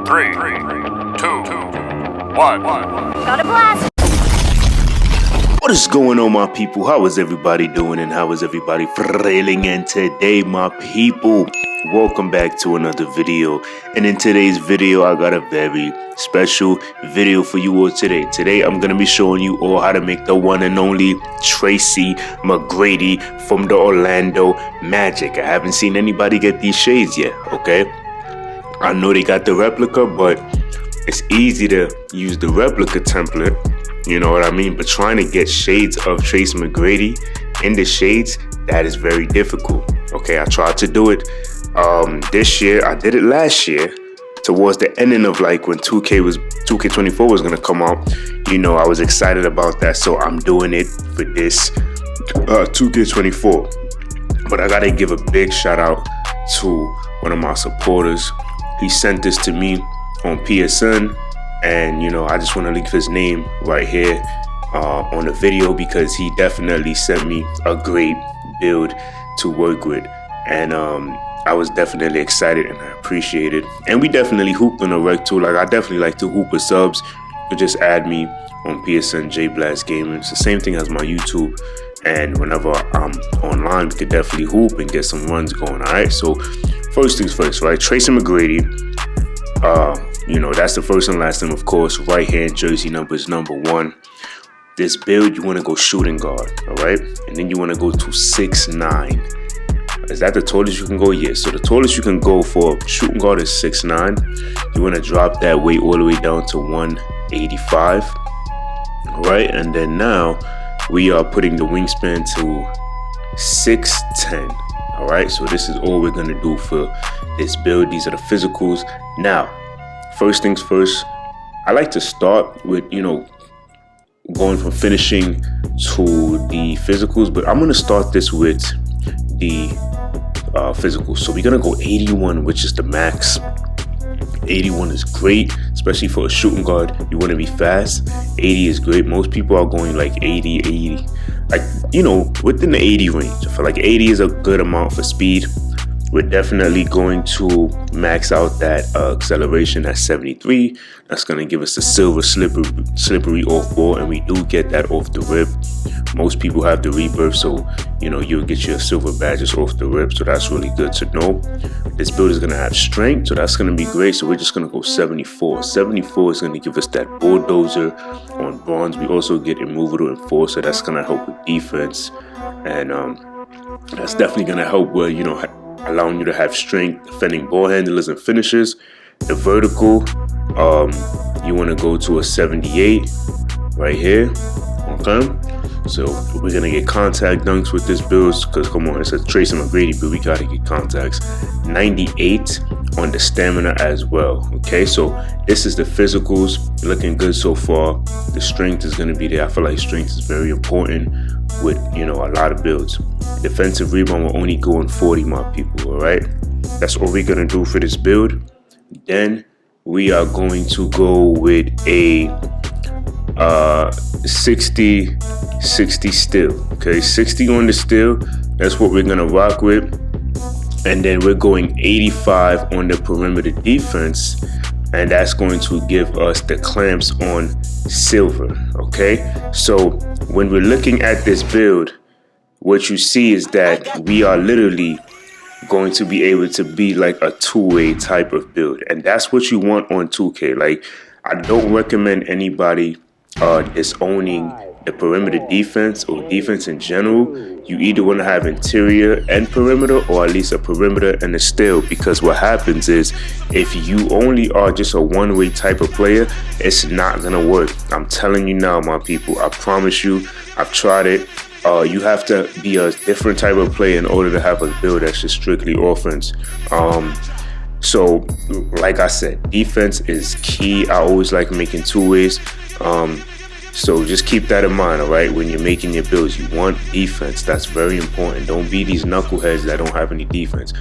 3, 2, 1. Got a blast! What is going on, my people? How is everybody doing and how is everybody feeling? And today, my people, welcome back to another video. And in today's video, I got a very special video for you all today. Today, I'm going to be showing you all how to make the one and only Tracy McGrady from the Orlando Magic. I haven't seen anybody get these shades yet, okay? I know they got the replica, but it's easy to use the replica template. You know what I mean? But trying to get shades of Tracy McGrady in the shades, that is very difficult. Okay, I tried to do it this year. I did it last year towards the ending of like when 2K24 was gonna come out. You know, I was excited about that, so I'm doing it for this 2K24. But I gotta give a big shout out to one of my supporters. He sent this to me on PSN. And, you know, I just want to leave his name right here on the video because he definitely sent me a great build to work with. And I was definitely excited and I appreciate it. And we definitely hooped on the rec too. Like, I definitely like to hoop with subs. You just add me on PSN JBlast Gaming. It's the same thing as my YouTube. And whenever I'm online, we could definitely hoop and get some runs going. All right. So first things first, right? Tracy McGrady. You know, that's the first and last name, of course. Right hand jersey number is number 1. This build, you want to go shooting guard, all right? And then you want to go to 6'9". Is that the tallest you can go? Yes. So the tallest you can go for shooting guard is 6'9". You want to drop that weight all the way down to 185, all right? And then now we are putting the wingspan to 6'10". All right, so this is all we're going to do for this build. These are the physicals. Now, first things first, I like to start with, you know, going from finishing to the physicals, but I'm going to start this with the physicals. So we're going to go 81, which is the max. 81 is great, especially for a shooting guard. You want to be fast. 80 is great. Most people are going like 80, like, you know, within the 80 range. I feel like 80 is a good amount for speed. We're definitely going to max out that acceleration at 73. That's going to give us a silver slippery off ball, and we do get that off the rip. Most people have the rebirth, so, you know, you'll get your silver badges off the rip, so that's really good to know. This build is going to have strength, so that's going to be great. So we're just going to go 74. 74 is going to give us that bulldozer on bronze. We also get immovable enforcer. That's going to help with defense, and that's definitely going to help with, you know, allowing you to have strength, defending ball handlers and finishers. The vertical, you want to go to a 78 right here. Okay, so we're gonna get contact dunks with this build because, come on, it's a Tracy McGrady build. We gotta get contacts. 98 on the stamina as well. Okay, so this is the physicals, looking good so far. The strength is gonna be there. I feel like strength is very important with, you know, a lot of builds. Defensive rebound will only go in 40, my people. All right, that's all we're gonna do for this build. Then we are going to go with a 60 still. Okay, 60 on the still. That's what we're gonna rock with. And then we're going 85 on the perimeter defense, and that's going to give us the clamps on silver. Okay, so when we're looking at this build, what you see is that we are literally going to be able to be like a two-way type of build, and that's what you want on 2K. Like, I don't recommend anybody disowning the perimeter defense or defense in general. You either want to have interior and perimeter, or at least a perimeter and a steal, because what happens is if you only are just a one-way type of player, it's not gonna work. I'm telling you now, my people, I promise you, I've tried it. You have to be a different type of player in order to have a build that's just strictly offense. So like I said, defense is key. I always like making two ways. So just keep that in mind, all right? When you're making your builds, you want defense. That's very important. Don't be these knuckleheads that don't have any defense.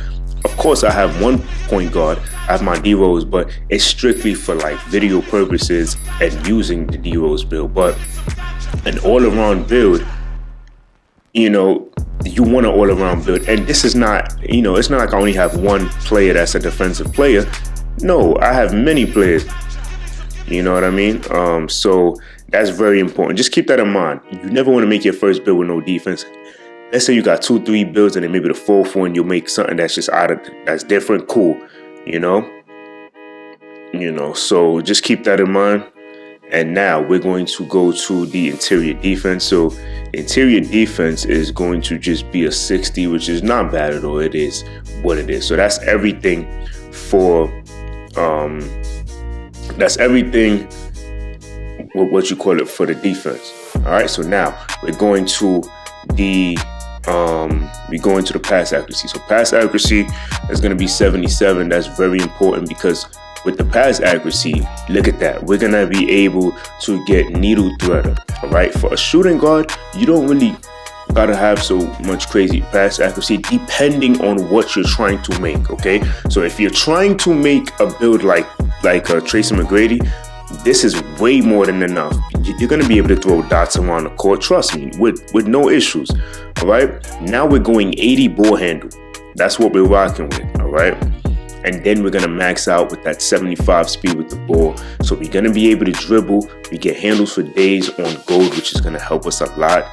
Of course, I have one point guard. I have my D-Rose, but it's strictly for like video purposes and using the D-Rose build. But an all-around build, you know, you want an all-around build. And this is not, you know, it's not like I only have one player that's a defensive player. No, I have many players. You know what I mean? So that's very important. Just keep that in mind. You never want to make your first build with no defense. Let's say you got 2-3 builds and then maybe the fourth one you'll make something that's just that's different. Cool. You know? So just keep that in mind. And now we're going to go to the interior defense. So the interior defense is going to just be a 60, which is not bad at all. It is what it is. So that's everything for what you call it for the defense. All right. So now we're going to the pass accuracy. So pass accuracy is going to be 77. That's very important because with the pass accuracy, look at that. We're going to be able to get needle threader. All right. For a shooting guard, you don't really got to have so much crazy pass accuracy depending on what you're trying to make. Okay. So if you're trying to make a build like Tracy McGrady, this is way more than enough. You're going to be able to throw dots around the court. Trust me, with no issues. All right. Now we're going 80 ball handle. That's what we're rocking with. All right. And then we're going to max out with that 75 speed with the ball. So we're going to be able to dribble. We get handles for days on gold, which is going to help us a lot.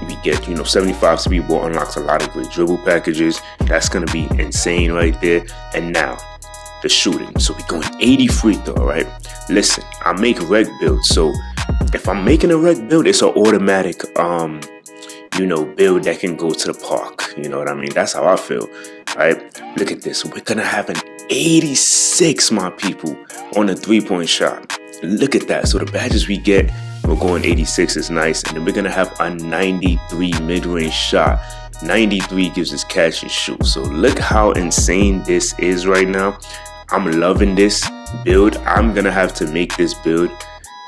We get, 75 speed ball unlocks a lot of great dribble packages. That's going to be insane right there. And now the shooting. So we're going 80 free throw, right? Listen, I make rec builds. So if I'm making a rec build, it's an automatic, build that can go to the park. You know what I mean? That's how I feel. Right? Look at this. We're going to have an 86, my people, on a 3-point shot. Look at that. So the badges we get, we're going 86 is nice. And then we're going to have a 93 mid-range shot. 93 gives us catch and shoot. So look how insane this is right now. I'm loving this build. I'm going to have to make this build,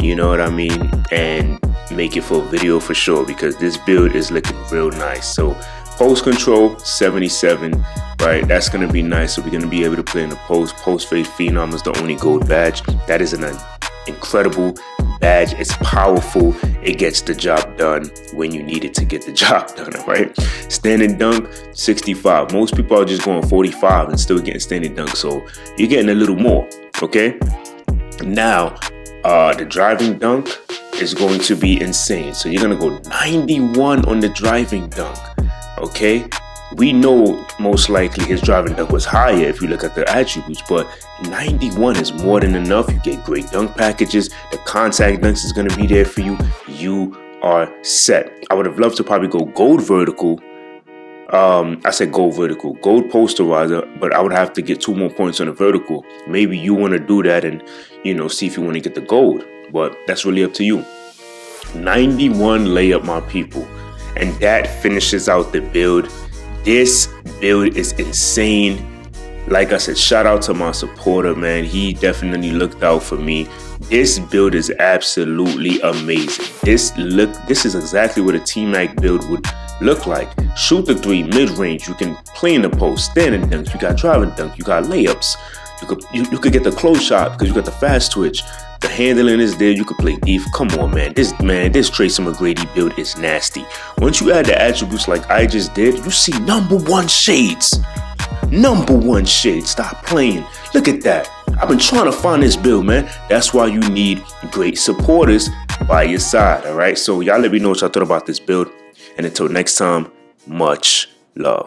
you know what I mean, and make it for a video for sure because this build is looking real nice. So post control 77, right? That's going to be nice. So we're going to be able to play in the post. Post fade phenom is the only gold badge. That is an incredible badge. It's powerful. It gets the job done when you need it to get the job done, right? Standing dunk 65. Most people are just going 45 and still getting standing dunk. So you're getting a little more, okay? Now, the driving dunk is going to be insane. So you're going to go 91 on the driving dunk, okay? We know most likely his driving dunk was higher if you look at the attributes, but 91 is more than enough. You get great dunk packages. The contact dunks is going to be there for you. You are set. I would have loved to probably go gold vertical. I said gold vertical, gold posterizer, but I would have to get 2 more points on the vertical. Maybe you want to do that and, see if you want to get the gold, but that's really up to you. 91 layup, my people. And that finishes out the build. This build is insane. Like I said, shout out to my supporter, man. He definitely looked out for me. This build is absolutely amazing. This is exactly what a T-Mac build would look like. Shoot the 3, mid-range. You can play in the post, standing dunks. You got driving dunk. You got layups. You could get the close shot because you got the fast twitch. The handling is there. You could play deep. Come on, man. This Tracy McGrady build is nasty. Once you add the attributes like I just did, you see #1 shades. #1 shade. Stop playing. Look at that. I've been trying to find this build, man. That's why you need great supporters by your side. All right. So y'all let me know what y'all thought about this build. And until next time, much love.